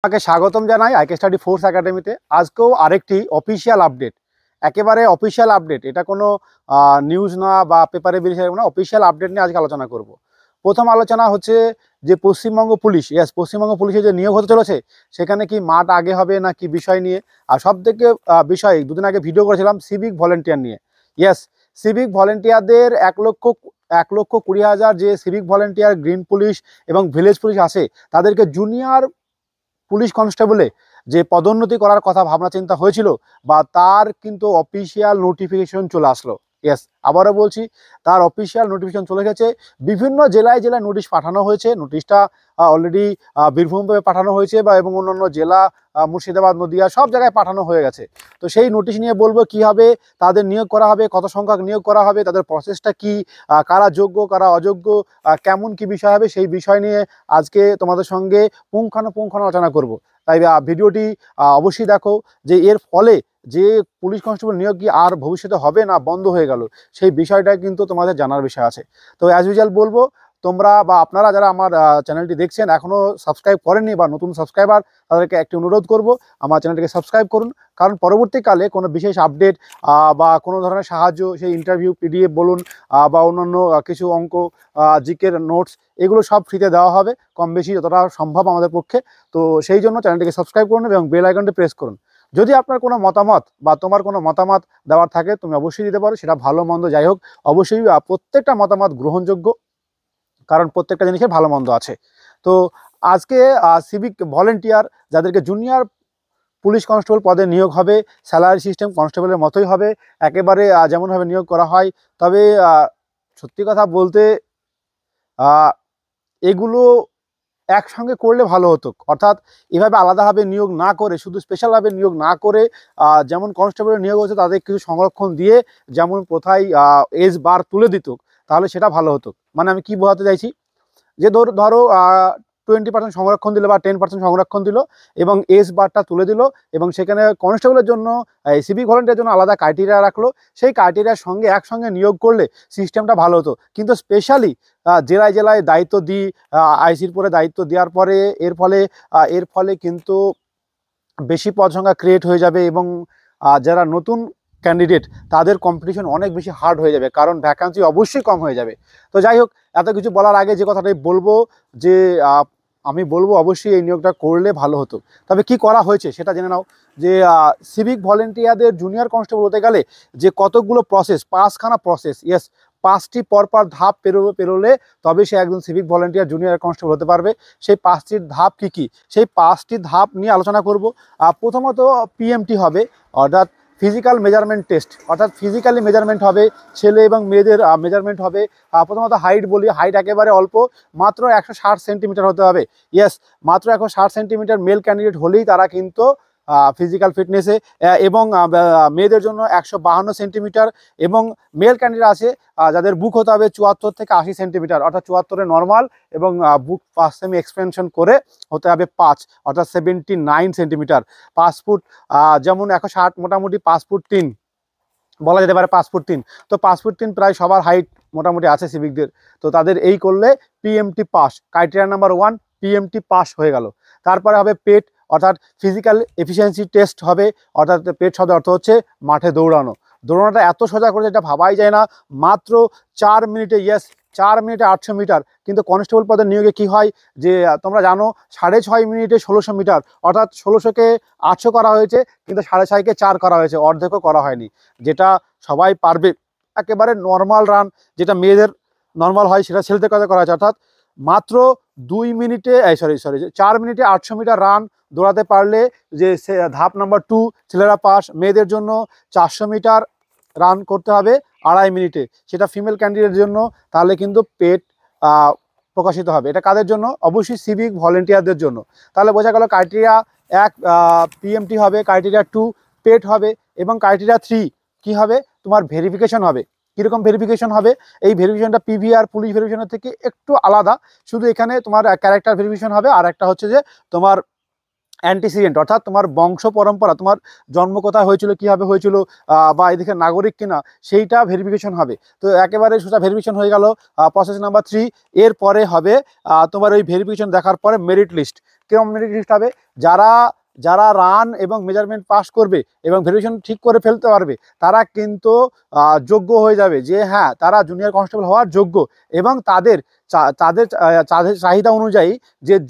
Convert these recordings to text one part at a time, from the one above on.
আপনাকে স্বাগতম জানাই আইকে স্টাডি ফোর্স একাডেমিতে। আজকেও আরেকটি অফিসিয়াল আপডেট, একেবারে অফিসিয়াল আপডেট, এটা কোনো নিউজ না বা পেপারে বেরিয়েছে না, অফিসিয়াল আপডেট নিয়ে আজকে আলোচনা করব। প্রথম আলোচনা হচ্ছে যে পশ্চিমবঙ্গ পুলিশ, পশ্চিমবঙ্গ পুলিশে যে নিয়োগ হতে চলেছে সেখানে কি মাঠ আগে হবে না কি বিষয় নিয়ে। আর সব থেকে বিষয়, দুদিন আগে ভিডিও করেছিলাম সিভিক ভলেন্টিয়ার নিয়ে। সিভিক ভলেন্টিয়ারদের 1,20,000 যে সিভিক ভলেন্টিয়ার গ্রিন পুলিশ এবং ভিলেজ পুলিশ আছে, তাদেরকে জুনিয়র পুলিশ কনস্টেবলে যে পদোন্নতি করার কথা ভাবনা চিন্তা হয়েছিল, বা তার কিন্তু অফিসিয়াল নোটিফিকেশন চলে আসলো। আবারও বলছি, তার অফিসিয়াল নোটিফিকেশন চলে গেছে। বিভিন্ন জেলায় জেলায় নোটিশ পাঠানো হয়েছে। নোটিশটা অলরেডি বীরভূমে পাঠানো হয়েছে এবং অন্যান্য জেলা, মুর্শিদাবাদ, নদিয়া, সব জায়গায় পাঠানো হয়ে গেছে। তো সেই নোটিশ নিয়ে বলবো কিভাবে তাদের নিয়োগ করা হবে, কত সংখ্যক নিয়োগ করা হবে, তাদের প্রসেসটা কি, কারা যোগ্য কারা অযোগ্য, কেমন কি বিষয় হবে, সেই বিষয় নিয়ে আজকে তোমাদের সঙ্গে পুঙ্খানুপুঙ্খ আলোচনা করব। তাই ভিডিওটি অবশ্যই দেখো, যে এর ফলে যে পুলিশ কনস্টেবল নিয়োগ কি আর ভবিষ্যতে হবে না বন্ধ হয়ে গেল, সেই বিষয়টা কিন্তু তোমাদের জানার বিষয় আছে। তো অ্যাজ ইউজুয়াল বলবো, তোমরা বা আপনারা যারা আমার চ্যানেলটি দেখছেন এখনও সাবস্ক্রাইব করেননি বা নতুন সাবস্ক্রাইবার, তাদেরকে একটি অনুরোধ করব, আমার চ্যানেলটিকে সাবস্ক্রাইব করুন। কারণ পরবর্তীকালে কোনো বিশেষ আপডেট বা কোনো ধরনের সাহায্য, সেই ইন্টারভিউ পিডিএফ বলুন বা অন্যান্য কিছু অঙ্ক, জিকের নোটস, এগুলো সব ফ্রিতে দেওয়া হবে, কম বেশি যতটা সম্ভব আমাদের পক্ষে। তো সেই জন্য চ্যানেলটিকে সাবস্ক্রাইব করুন এবং বেল আইকনটি প্রেস করুন। যদি আপনার কোনো মতামত বা তোমার কোনো মতামত দেওয়ার থাকে, তুমি অবশ্যই দিতে পারো, সেটা ভালো মন্দ যাই হোক। অবশ্যই প্রত্যেকটা মতামত গ্রহণযোগ্য, কারণ প্রত্যেকটা জিনিসের ভালো মন্দ আছে। তো আজকে সিভিক ভলেন্টিয়ার যাদেরকে জুনিয়র পুলিশ কনস্টেবল পদে নিয়োগ হবে, স্যালারি সিস্টেম কনস্টেবলের মতোই হবে, একেবারে যেমনভাবে নিয়োগ করা হয়। তবে সত্যি কথা বলতে এগুলো একসঙ্গে করলে ভালো হতো। অর্থাৎ এভাবে আলাদাভাবে নিয়োগ না করে, শুধু স্পেশালভাবে নিয়োগ না করে, যেমন কনস্টেবলের নিয়োগ হচ্ছে তাদের কিছু সংরক্ষণ দিয়ে যেমন কোথায় এজ বার তুলে দিত, তাহলে সেটা ভালো হতো। মানে আমি কি বোঝাতে চাইছি, যে ধরো 20% সংরক্ষণ দিল বা 10% সংরক্ষণ দিল এবং এজ বারটা তুলে দিল, এবং সেখানে কনস্টেবলের জন্য, সিভিক ভলেন্টিয়ারের জন্য আলাদা ক্রাইটেরিয়া রাখলো। সেই ক্রাইটেরিয়ার সঙ্গে একসঙ্গে নিয়োগ করলে সিস্টেমটা ভালো হতো। কিন্তু স্পেশালি জেলায় জেলায় দায়িত্ব দিই, আইসির পরে দায়িত্ব দেওয়ার পরে এর ফলে কিন্তু বেশি পদ সংখ্যা ক্রিয়েট হয়ে যাবে, এবং যারা নতুন ক্যান্ডিডেট তাদের কম্পিটিশন অনেক বেশি হার্ড হয়ে যাবে, কারণ ভ্যাকান্সি অবশ্যই কম হয়ে যাবে। তো যাই হোক, এত কিছু বলার আগে যে কথাটাই বলবো, যে আমি বলবো অবশ্যই এই নিয়োগটা করলে ভালো হতো। তবে কি করা হয়েছে সেটা জেনে নাও। যে সিভিক ভলেন্টিয়ারদের জুনিয়র কনস্টেবল হতে গেলে যে কতগুলো প্রসেস, 5খানা প্রসেস, 5টি পরপর ধাপ পেরোলে তবে সে একজন সিভিক ভলেন্টিয়ার জুনিয়র কনস্টেবল হতে পারবে। সেই 5টির ধাপ কি কি, সেই 5টি ধাপ নিয়ে আলোচনা করব। প্রথমত পিএমটি হবে, অর্থাৎ ফিজিক্যাল মেজারমেন্ট টেস্ট, অর্থাৎ ফিজিক্যালি মেজারমেন্ট হবে, ছেলে এবং মেয়েদের মেজারমেন্ট হবে। প্রথমত হাইট বলি, হাইট একেবারে অল্প, মাত্র 160 সেন্টিমিটার হতে হবে। মাত্র 160 সেন্টিমিটার মেল ক্যান্ডিডেট হলেই তারা কিন্তু ফিজিক্যাল ফিটনেসে, এবং মেয়েদের জন্য 152 সেন্টিমিটার, এবং মেল ক্যান্ডিডেট আছে যাদের বুক হতে হবে 74 থেকে 80 সেন্টিমিটার, অর্থাৎ 74-এ নর্মাল, এবং বুক 5 সেমি এক্সপেনশন করে হতে হবে 5, অর্থাৎ 79 সেন্টিমিটার। 5 ফুট, যেমন 160, মোটামুটি 5 ফুট 3 বলা যেতে পারে, 5 ফুট 3। তো 5 ফুট 3 প্রায় সবার হাইট মোটামুটি আছে সিভিকদের। তো তাদের এই করলে PMT pass, criteria number 1 PMT pass হয়ে গেল। তারপরে হবে পেট, অর্থাৎ ফিজিক্যাল এফিসিয়েন্সি টেস্ট হবে। অর্থাৎ পেট শব্দের অর্থ হচ্ছে মাঠে দৌড়ানো। দৌড়ানোটা এত সোজা করেছে এটা ভাবাই যায় না। মাত্র 4 মিনিটে, 4 মিনিটে 800 মিটার। কিন্তু কনস্টেবল পদের নিয়োগে কি হয়, যে তোমরা জানো 6.5 মিনিটে 1600 মিটার, অর্থাৎ 1600-কে 800 করা হয়েছে, কিন্তু 6.5-কে 4 করা হয়েছে, অর্ধেকও করা হয়নি। যেটা সবাই পারবে, একেবারে নর্মাল রান যেটা মেয়েদের নর্মাল হয় সেটা ছেলেদের কথা করা হয়েছে। অর্থাৎ মাত্র 2 মিনিটে, 4 মিনিটে 800 মিটার রান দৌড়াতে পারলে যে ধাপ নাম্বার 2 ছেলেরা পাস। মেয়েদের জন্য 400 মিটার রান করতে হবে 2.5 মিনিটে, সেটা ফিমেল ক্যান্ডিডেটের জন্য। তাহলে কিন্তু পেট প্রকাশিত হবে। এটা কাদের জন্য? অবশ্যই সিভিক ভলেন্টিয়ারদের জন্য। তাহলে বোঝা গেল ক্রাইটেরিয়া 1 পিএমটি হবে, ক্রাইটেরিয়া 2 পেট হবে, এবং ক্রাইটেরিয়া 3 কি হবে, তোমার ভেরিফিকেশন হবে। কীরকম ভেরিফিকেশন হবে? এই ভেরিফিকেশনটা পিভিআর পুলিশ ভেরিফিকেশনের থেকে একটু আলাদা। শুধু এখানে তোমার ক্যারেক্টার ভেরিফিকেশন হবে, আর একটা হচ্ছে যে তোমার অ্যান্টিসিডেন্ট, অর্থাৎ তোমার বংশ পরম্পরা, তোমার জন্ম কোথায় হয়েছিল, কীভাবে হয়েছিল, বা এদিকে নাগরিক কিনা, সেইটা ভেরিফিকেশন হবে। তো একেবারে সোজা ভেরিফিকেশন হয়ে গেল। প্রসেস নাম্বার 3, এরপরে হবে তোমার ওই ভেরিফিকেশন দেখার পরে মেরিট লিস্ট। কিরকম মেরিট লিস্ট হবে? যারা যারা রান এবং মেজারমেন্ট পাস করবে এবং ভেরিফিকেশন ঠিক করে ফেলতে পারবে, তারা কিন্তু যোগ্য হয়ে যাবে, যে হ্যাঁ তারা জুনিয়র কনস্টেবল হওয়ার যোগ্য। এবং তাদের তাদের চাহিদা অনুযায়ী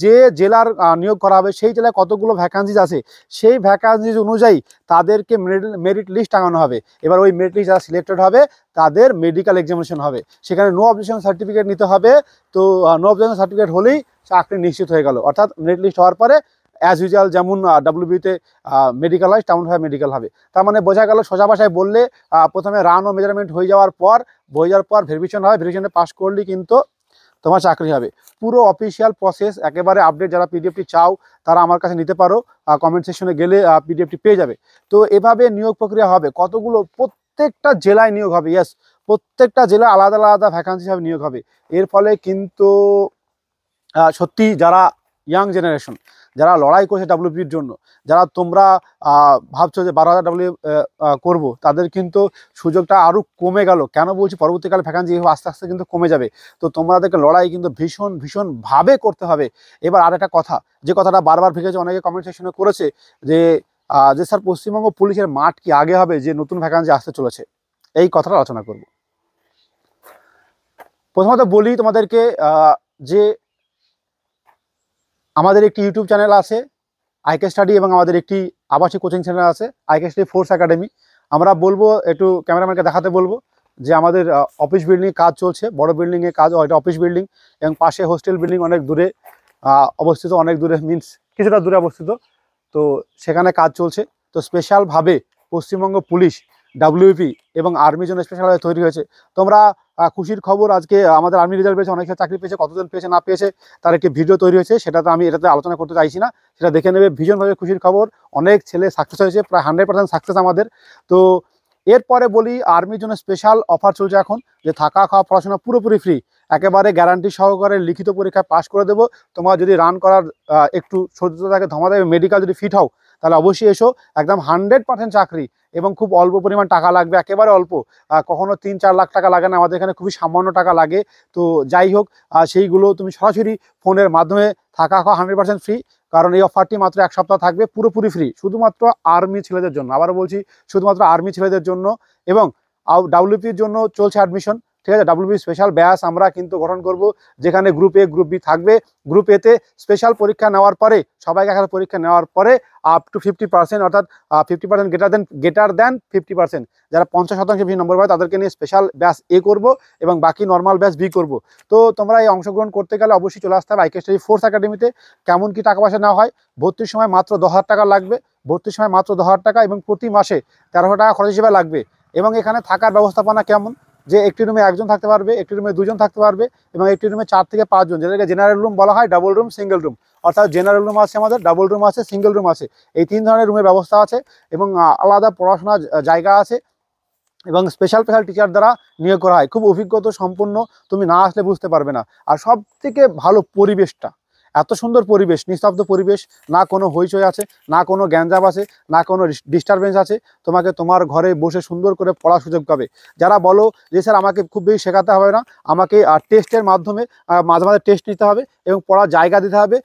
যে জেলার নিয়োগ করা হবে, সেই জেলায় কতগুলো ভ্যাকান্সিজ আছে, সেই ভ্যাকান্সিজ অনুযায়ী তাদেরকে মেরিট লিস্ট টাঙানো হবে। এবার ওই মেরিট লিস্ট যারা সিলেক্টেড হবে তাদের মেডিকেল এক্সামিনেশন হবে, সেখানে নো অবজেকশন সার্টিফিকেট নিতে হবে। তো নো অবজেকশন সার্টিফিকেট হলেই চাকরি নিশ্চিত হয়ে গেল। অর্থাৎ মেরিট লিস্ট হওয়ার পরে অ্যাজ ইউজুয়াল যেমন ডাব্লিউবিতে মেডিকেল হয় তেমনভাবে মেডিকেল হবে। তার মানে বোঝা গেল, সোজা ভাষায় বললে, প্রথমে রান ও মেজারমেন্ট হয়ে যাওয়ার পর ভেরিফিকেশন হয়, ভেরিফিকেশনে পাস করলেই কিন্তু তোমার চাকরি হবে। পুরো অফিসিয়াল প্রসেস একেবারে আপডেট, যারা পিডিএফটি চাও তারা আমার কাছে নিতে পারো, কমেন্ট সেকশনে গেলে পিডিএফটি পেয়ে যাবে। তো এভাবে নিয়োগ প্রক্রিয়া হবে, কতগুলো, প্রত্যেকটা জেলায় নিয়োগ হবে। ইয়েস, প্রত্যেকটা জেলায় আলাদা আলাদা ভ্যাকান্সি হিসাবে নিয়োগ হবে। এর ফলে কিন্তু সত্যি যারা ইয়াং জেনারেশন, যারা লড়াই করছে ডাব্লিউপির জন্য, যারা তোমরা ভাবছো যে 12,000 ডাব্লিউ করবো, তাদের কিন্তু সুযোগটা আরও কমে গেল। কেন বলছি? পরবর্তীকালে ভ্যাকান্সি আস্তে আস্তে কিন্তু কমে যাবে। তো তোমাদেরকে লড়াই কিন্তু ভীষণভাবে করতে হবে। এবার আর একটা কথা, যে কথাটা বারবার ভেঙেছে, অনেকে কমেন্ট সেকশনে করেছে যে স্যার পশ্চিমবঙ্গ পুলিশের মাঠ কি আগে হবে যে নতুন ভ্যাকান্সি আসতে চলেছে? এই কথাটা আলোচনা করব। প্রথমত বলি তোমাদেরকে যে আমাদের একটি ইউটিউব চ্যানেল আছে আইকে স্টাডি, এবং আমাদের একটি আবাসিক কোচিং সেন্টার আছে আইকে স্টাডি ফোর্স একাডেমি। আমরা বলবো, একটু ক্যামেরাম্যানকে দেখাতে বলবো যে আমাদের অফিস বিল্ডিংয়ে কাজ চলছে, বড় বিল্ডিংয়ে কাজ, এটা অফিস বিল্ডিং, এবং পাশে হোস্টেল বিল্ডিং অনেক দূরে অবস্থিত, অনেক দূরে মিনস কিছুটা দূরে অবস্থিত। তো সেখানে কাজ চলছে। তো স্পেশালভাবে পশ্চিমবঙ্গ পুলিশ, ডাব্লিউপি এবং আর্মির জন্য স্পেশালভাবে তৈরি হয়েছে। তোমরা খুশির খবর, আজকে আমাদের আর্মি রেজাল্ট পেয়েছে, অনেকে চাকরি পেয়েছে, কতজন পেয়েছে না পেয়েছে তার একটি ভিডিও তৈরি হয়েছে, সেটা তো আমি এটাতে আলোচনা করতে চাইছি না, সেটা দেখে নেবে। ভীষণভাবে খুশির খবর, অনেক ছেলে সাকসেস হয়েছে, প্রায় 100% সাকসেস আমাদের। তো এরপরে বলি, আর্মির জন্য স্পেশাল অফার চলছে এখন, যে থাকা খাওয়া পড়াশোনা পুরোপুরি ফ্রি, একেবারে গ্যারান্টি সহকারে লিখিত পরীক্ষায় পাস করে দেবো। তোমার যদি রান করার একটু সহ্য থাকে, ধমা দেবে, মেডিকেল যদি ফিট হও, তাহলে অবশ্যই এসো। একদম 100% চাকরি, এবং খুব অল্প পরিমাণ টাকা লাগবে, একেবারে অল্প, কখনো 3-4 লাখ টাকা লাগে না, আমাদের এখানে খুবই সামান্য টাকা লাগে। তো যাই হোক, সেইগুলো তুমি সরাসরি ফোনের মাধ্যমে, থাকা খাওয়া 100% ফ্রি। কারণ এই অফারটি মাত্র 1 সপ্তাহ থাকবে, পুরোপুরি ফ্রি, শুধুমাত্র আর্মি ছেলেদের জন্য। আবারও বলছি, শুধুমাত্র আর্মি ছেলেদের জন্য। এবং ডাব্লিউপির জন্য চলছে অ্যাডমিশন, ঠিক আছে? ডাব্লিউপি স্পেশাল ব্যাচ আমরা কিন্তু গঠন করব, যেখানে গ্রুপ এ গ্রুপ বি থাকবে। গ্রুপ এতে স্পেশাল পরীক্ষা নেওয়ার পরে, সবাইকে একসাথে পরীক্ষা নেওয়ার পরে আপ টু 50%, অর্থাৎ 50% গ্রেটার দেন 50%, যারা 50% বেশি নম্বর পায় তাদেরকে নিয়ে স্পেশাল ব্যাচ এ করব, এবং বাকি নর্মাল ব্যাচ বি করব। তো তোমরা এই অংশগ্রহণ করতে গেলে অবশ্যই চলে আসতে হবে আইকে স্টাডি ফোর্স একাডেমিতে। কেমন কি টাকা পয়সা নেওয়া হয়? ভর্তির সময় মাত্র 10,000 টাকা লাগবে, ভর্তির সময় মাত্র 10,000 টাকা, এবং প্রতি মাসে 1300 টাকা খরচ হিসেবে লাগবে। এবং এখানে থাকার ব্যবস্থাপনা কেমন, যে একটি রুমে একজন থাকতে পারবে, একটি রুমে দুজন থাকতে পারবে, এবং একটি রুমে 4 থেকে 5 জন, যেটাকে জেনারেল রুম বলা হয়, ডাবল রুম, সিঙ্গেল রুম। অর্থাৎ জেনারেল রুম আছে আমাদের, ডাবল রুম আছে, সিঙ্গেল রুম আছে, এই 3 ধরনের রুমের ব্যবস্থা আছে। এবং আলাদা পড়াশোনার জায়গা আছে, এবং স্পেশাল টিচার দ্বারা নিয়োগ করা হয়, খুব অভিজ্ঞতা সম্পন্ন, তুমি না আসলে বুঝতে পারবে না। আর সব থেকে ভালো পরিবেশটা, এত সুন্দর পরিবেশ, নিস্তব্ধ পরিবেশ, না কোনো হইচই আছে, না কোনো গ্যাঞ্জাম আছে, না কোনো ডিস্টারবেন্স আছে। তোমাকে তোমার ঘরে বসে সুন্দর করে পড়ার সুযোগ পাবে। যারা বলো যে স্যার আমাকে খুব বেশি শেখাতে হবে না, আমাকে টেস্টের মাধ্যমে মাঝে মাঝে টেস্ট নিতে হবে এবং পড়ার জায়গা দিতে হবে,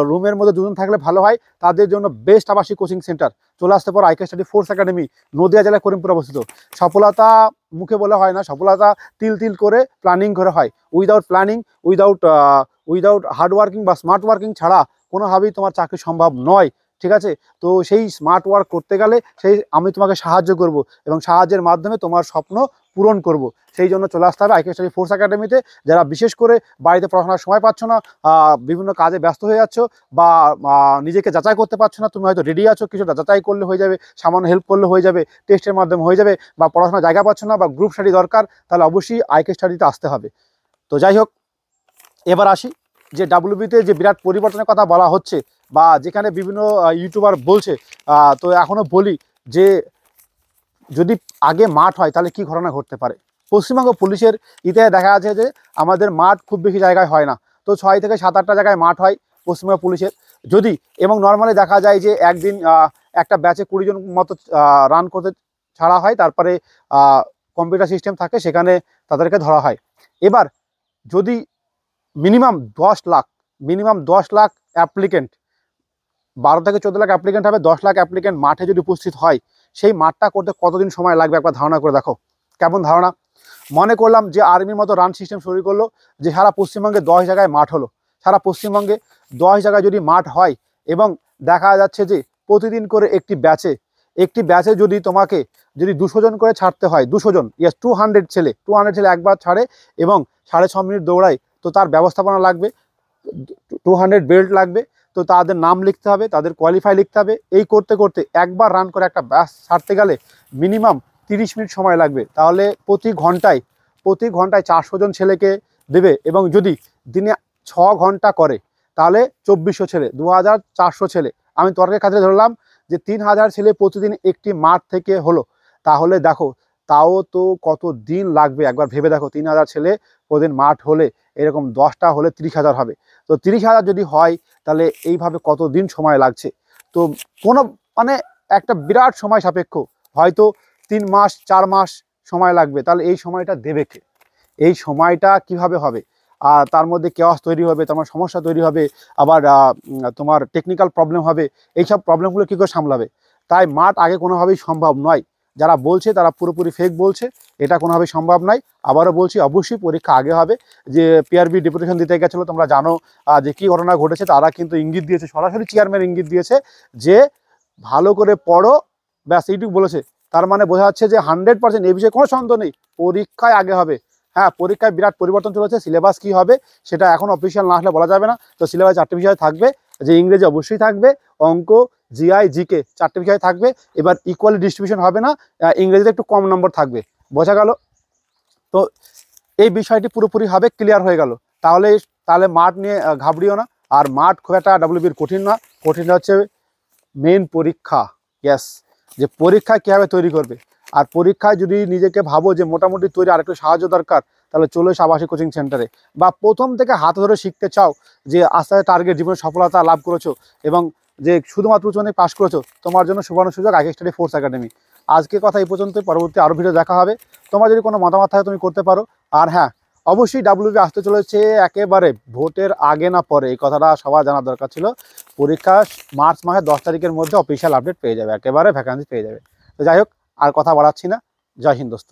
রুমের মধ্যে দুজন থাকলে ভালো হয়, তাদের জন্য বেস্ট আবাসিক কোচিং সেন্টার চলে আসতে পারো IK study force academy, Nadia জেলায় করিমপুর অবস্থিত। সফলতা মুখে বলে হয় না, সফলতা তিল তিল করে প্ল্যানিং করে হয়। Without planning, without hard working বা স্মার্ট ওয়ার্কিং ছাড়া কোনোভাবেই তোমার চাকরি সম্ভব নয়, ঠিক আছে? তো সেই স্মার্ট ওয়ার্ক করতে গেলে আমি তোমাকে সাহায্য করব, এবং সাহায্যের মাধ্যমে তোমার স্বপ্ন পূরণ করব। সেই জন্য চলে আসতে হবে আইকে স্টাডি ফোর্স একাডেমিতে। যারা বিশেষ করে বাড়িতে পড়াশোনার সময় পাচ্ছ না, বিভিন্ন কাজে ব্যস্ত হয়ে যাচ্ছ, বা নিজেকে যাচাই করতে পারছো না, তুমি হয়তো রেডি আছো, কিছুটা যাচাই করলে হয়ে যাবে, সামান্য হেল্প করলে হয়ে যাবে, টেস্টের মাধ্যমে হয়ে যাবে, বা পড়াশোনার জায়গা পাচ্ছ না, বা গ্রুপ স্টাডি দরকার, তাহলে অবশ্যই আইকে স্টাডিতে আসতে হবে। তো যাই হোক, এবার আসি যে ডাব্লিউবিতে যে বিরাট পরিবর্তনের কথা বলা হচ্ছে, বা যেখানে বিভিন্ন ইউটিউবার বলছে, তো এখনও বলি যে যদি আগে মাঠ হয় তাহলে কি ঘটনা ঘটতে পারে। পশ্চিমবঙ্গ পুলিশের ইতিহাসে দেখা আছে যে আমাদের মাঠ খুব বেশি জায়গায় হয় না, তো 6 থেকে 7-8টা জায়গায় মাঠ হয় পশ্চিমবঙ্গ পুলিশের। যদি এবং নর্মালি দেখা যায় যে একদিন একটা ব্যাচে 20 জন মতো রান করতে ছাড়া হয়, তারপরে কম্পিউটার সিস্টেম থাকে, সেখানে তাদেরকে ধরা হয়। এবার যদি মিনিমাম 10 লাখ অ্যাপ্লিকেন্ট, 12 থেকে 14 লাখ অ্যাপ্লিকেন্ট হবে, 10 লাখ অ্যাপ্লিকেন্ট মাঠে যদি উপস্থিত হয়, সেই মাঠটা করতে কতদিন সময় লাগবে একবার ধারণা করে দেখো। কেমন ধারণা? মনে করলাম যে আর্মির মতো রান সিস্টেম শুরু করলো, যে সারা পশ্চিমবঙ্গে 10 জায়গায় মাঠ হলো, সারা পশ্চিমবঙ্গে 10 জায়গায় যদি মাঠ হয় এবং দেখা যাচ্ছে যে প্রতিদিন করে একটি ব্যাচে যদি তোমাকে 200 জন করে ছাড়তে হয়, 200 জন, ইয়েস 200 ছেলে একবার ছাড়ে এবং 6.5 মিনিট দৌড়ায়, তো তার ব্যবস্থাপনা লাগবে, 200 বেল্ট লাগবে, তো তাদের নাম লিখতে হবে, তাদের কোয়ালিফাই লিখতে হবে, এই করতে করতে একবার রান করে একটা ব্যাচ ছাড়তে গেলে মিনিমাম 30 মিনিট সময় লাগবে। তাহলে প্রতি ঘন্টায় 400 জন ছেলেকে দেবে, এবং যদি দিনে 6 ঘন্টা করে তাহলে 2400 ছেলে, 2400 ছেলে, আমি তর্কের খাতিরে ধরলাম যে 3000 ছেলে প্রতিদিন একটি মাঠ থেকে হলো। তাহলে দেখো, তাও তো কত দিন লাগবে একবার ভেবে দেখো। 3000 ছেলে প্রতিদিন মাঠ হলে, এরকম 10টা হলে 30,000 হবে। তো 30,000 যদি হয় তাহলে এইভাবে কত দিন সময় লাগছে। তো কোনো মানে একটা বিরাট সময় সাপেক্ষ, হয়তো 3 মাস 4 মাস সময় লাগবে। তাহলে এই সময়টা দেবে কে? এই সময়টা কিভাবে হবে? আর তার মধ্যে কেওয়াস তৈরি হবে, তোমার সমস্যা তৈরি হবে, আবার তোমার টেকনিক্যাল প্রবলেম হবে। এইসব প্রবলেমগুলো কী করে সামলাবে? তাই মাঠ আগে কোনোভাবেই সম্ভব নয়। যারা বলছে তারা পুরোপুরি ফেক বলছে, এটা কোনোভাবেই সম্ভব নয়। আবারও বলছি, অবশ্যই পরীক্ষা আগে হবে। যে পিআরবি ডেপুটেশন দিতে গেছিলো, তোমরা জানো যে কী ঘটনা ঘটেছে। তারা কিন্তু ইঙ্গিত দিয়েছে, সরাসরি চেয়ারম্যান ইঙ্গিত দিয়েছে যে ভালো করে পড়ো, ব্যাস এইটুকু বলেছে। তার মানে বোঝা যাচ্ছে যে 100% এই বিষয়ে কোনো সন্দেহ নেই, পরীক্ষায় আগে হবে। হ্যাঁ, পরীক্ষায় বিরাট পরিবর্তন চলেছে। সিলেবাস কী হবে সেটা এখন অফিসিয়াল না আসলে বলা যাবে না। তো সিলেবাস 4টে বিষয় থাকবে, যে ইংরেজি অবশ্যই থাকবে, অঙ্ক, জিআই, জিকে 4টে বিষয় থাকবে। এবার ইকুয়ালি ডিস্ট্রিবিউশন হবে না, ইংরেজিতে একটু কম নম্বর থাকবে। বোঝা গেল? তো এই বিষয়টি পুরোপুরি হবে, ক্লিয়ার হয়ে গেল। তাহলে মাঠ নিয়ে ঘাবড়িও না। আর মাঠ খুব একটা ডাব্লিউবির কঠিন না, কঠিনটা হচ্ছে মেন পরীক্ষা। ইয়েস, যে পরীক্ষা কীভাবে তৈরি করবে। আর পরীক্ষায় যদি নিজেকে ভাবো যে মোটামুটি তৈরি, আর একটু সাহায্য দরকার, তাহলে চলে এসো আবাসিক কোচিং সেন্টারে। বা প্রথম থেকে হাতে ধরে শিখতে চাও, যে আস্তে আস্তে টার্গেট, জীবনে সফলতা লাভ করেছো এবং যে শুধুমাত্র উচ্চ মাধ্যমিক পাস করেছো, তোমার জন্য সুবর্ণ সুযোগ আইকে স্টাডি ফোর্স একাডেমি। আজকে কথা এই পর্যন্ত, পরবর্তী আরও ভিডিও দেখা হবে। তোমার যদি কোনো মতামত থাকে তুমি করতে পারো। আর হ্যাঁ, অবশ্যই ডাব্লিউবি আসতে চলেছে একেবারে ভোটের আগে না পরে, এই কথাটা সবার জানার দরকার ছিল। পরীক্ষা মার্চ মাসের 10 তারিখের মধ্যে অফিসিয়াল আপডেট পেয়ে যাবে, একেবারে ভ্যাকান্সি পেয়ে যাবে। তো যাই হোক, আর কথা বাড়াচ্ছি না। জয় হিন্দ দোস্ত।